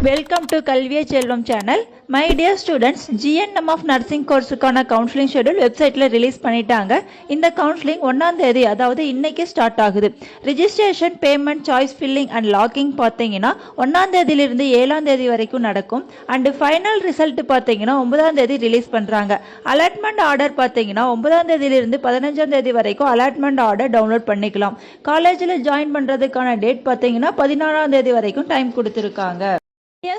Welcome to கல்வியை செல்வம் channel. My dear students, GNM of nursing கோர்ஸுக்கான கவுன்சிலிங் ஷெடியூல் வெப்சைட்டில் ரிலீஸ் பண்ணிட்டாங்க. இந்த கவுன்சிலிங் 1ஆம் தேதி, அதாவது இன்னைக்கு ஸ்டார்ட் ஆகுது. Registration, payment, choice filling and locking பார்த்தீங்கன்னா 1ஆம் தேதியிலிருந்து 7ஆம் தேதி வரைக்கும் நடக்கும். அண்ட் ஃபைனல் ரிசல்ட் பார்த்தீங்கன்னா 9ஆம் தேதி ரிலீஸ் பண்ணுறாங்க. அலாட்மெண்ட் ஆர்டர் பார்த்தீங்கன்னா 9ஆம் தேதியிலிருந்து 15ஆம் தேதி வரைக்கும் அலாட்மெண்ட் ஆர்டர் டவுன்லோட் பண்ணிக்கலாம். காலேஜில் ஜாயின் பண்ணுறதுக்கான டேட் பார்த்தீங்கன்னா 14ஆம் தேதி வரைக்கும் டைம் கொடுத்துருக்காங்க.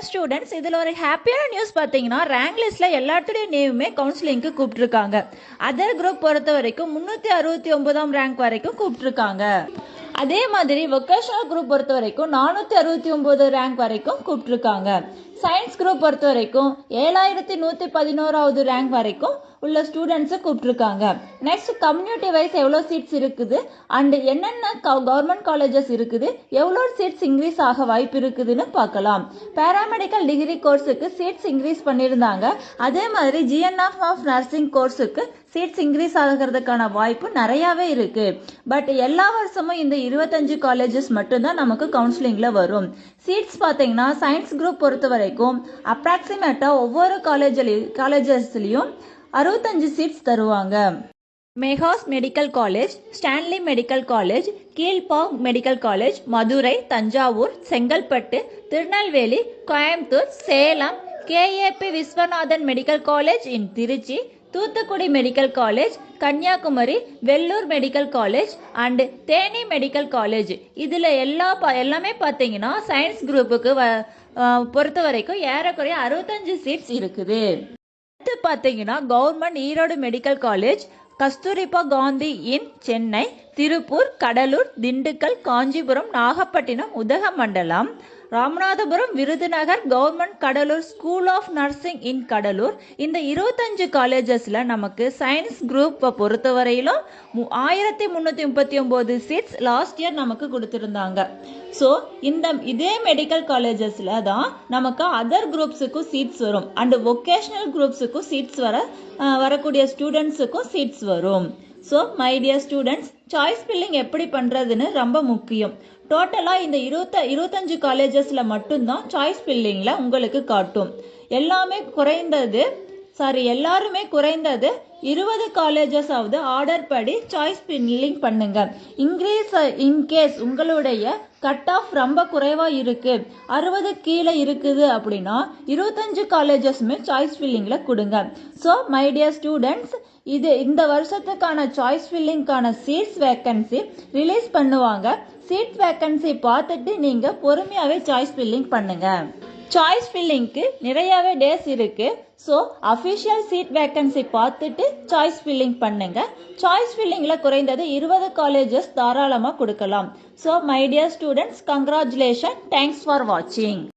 ஸ்டூடெண்ட்ஸ், இதில் ஒரு ஹாப்பியான நியூஸ் பார்த்தீங்கன்னா, ரேங்க் லிஸ்ட்டில் எல்லாத்துடைய நேமுமே கவுன்சிலிங்க்கு கூப்பிட்டுருக்காங்க. அதர் குரூப் பொறுத்த வரைக்கும் 369ஆம் ரேங்க் வரைக்கும் கூப்பிட்டுருக்காங்க. அதே மாதிரி வொகேஷனல் குரூப் பொறுத்த வரைக்கும் 469 ரேங்க் வரைக்கும் கூப்பிட்டுருக்காங்க. சயின்ஸ் குரூப் பொறுத்த வரைக்கும் 7111வது ரேங்க் வரைக்கும் உள்ள ஸ்டூடெண்ட்ஸை கூப்பிட்டுருக்காங்க. நெக்ஸ்ட், கம்யூனிட்டி வைஸ் எவ்வளோ சீட்ஸ் இருக்குது அண்ட் என்னென்ன கவர்மெண்ட் காலேஜஸ் இருக்குது, எவ்வளோ சீட்ஸ் இன்க்ரீஸ் ஆக வாய்ப்பு இருக்குதுன்னு பார்க்கலாம். பேராமெடிக்கல் டிகிரி கோர்ஸுக்கு சீட்ஸ் இன்க்ரீஸ் பண்ணியிருந்தாங்க. அதே மாதிரி GNM ஆஃப் நர்சிங் கோர்ஸுக்கு சீட்ஸ் இன்க்ரீஸ் ஆகிறதுக்கான வாய்ப்பு நிறையாவே இருக்கு. பட் எல்லா வருஷமும் இந்த 25 காலேஜஸ் மட்டும்தான் நமக்கு கவுன்சிலிங்ல வரும். சீட்ஸ் பார்த்தீங்கன்னா சயின்ஸ் குரூப் பொறுத்த வரைக்கும் அப்ராக்சிமேட்டா ஒவ்வொரு காலேஜஸ்லயும் 65 சீட்ஸ் தருவாங்க. மெகாஸ் medical college, Stanley medical college, Kilpauk medical college, Madurai, Thanjavur, Chengalpattu, Tirunelveli, Coimbatore, Salem, KAP Viswanathan medical college in Tiruchi, Thoothukudi medical college, Kanyakumari, Vellore medical college and Theni medical college. இதில் எல்லாமே பார்த்தீங்கன்னா சயின்ஸ் குரூப்புக்கு பொறுத்த வரைக்கும் ஏறக்குறைய 65 சீட்ஸ் இருக்குது. அடுத்து பார்த்தீங்கன்னா government Erode medical college, Kasturba Gandhi in Chennai, Tiruppur, Cuddalore, Dindigul, Kanchipuram, Nagapattinam, Udhagamandalam, Ramanathapuram, Virudhunagar, government Cuddalore school of nursing in Cuddalore. இந்த 25 காலேஜஸில் நமக்கு சயின்ஸ் குரூப்பை பொறுத்தவரையிலும் 1339 சீட்ஸ் லாஸ்ட் இயர் நமக்கு கொடுத்துருந்தாங்க. ஸோ இதே மெடிக்கல் காலேஜஸில் தான் நமக்கு அதர் குரூப்ஸுக்கும் சீட்ஸ் வரும் அண்ட் வொகேஷ்னல் குரூப்ஸுக்கும் சீட்ஸ் வரக்கூடிய ஸ்டூடெண்ட்ஸுக்கும் சீட்ஸ் வரும். So my dear students, choice filling எப்படி பண்ணுறதுன்னு ரொம்ப முக்கியம். டோட்டலாக இந்த 25 காலேஜஸில் மட்டும்தான் சாய்ஸ் ஃபில்லிங்கில் உங்களுக்கு காட்டும். எல்லாருமே குறைந்தது 20 காலேஜஸ் ஆவது ஆர்டர் படி சாய்ஸ் ஃபில்லிங் பண்ணுங்க. இன்கேஸ் உங்களுடைய கட் ஆஃப் ரொம்ப குறைவாக இருக்கு, 60 கீழே இருக்குது அப்படின்னா 25 காலேஜஸ்மே சாய்ஸ் ஃபில்லிங்கில் கொடுங்க. ஸோ மை டியர் ஸ்டூடெண்ட்ஸ், இந்த வருஷத்துக்கான சாய்ஸ் ஃபில்லிங்கான சீட்ஸ் வேக்கன்சி ரிலீஸ் பண்ணுவாங்க. சீட் வேக்கன்சி பார்த்துட்டு நீங்கள் பொறுமையாகவே சாய்ஸ் ஃபில்லிங் பண்ணுங்க. சாய்ஸ் ஃபில்லிங்க்கு நிறையாவே டேஸ் இருக்கு. ஸோ அஃபிஷியல் சீட் வேக்கன்சி பார்த்துட்டு சாய்ஸ் ஃபில்லிங் பண்ணுங்க. சாய்ஸ் ஃபில்லிங்கில் குறைந்தது 20 காலேஜஸ் தாராளமாக கொடுக்கலாம். So my dear students, congratulation. Thanks for வாட்சிங்.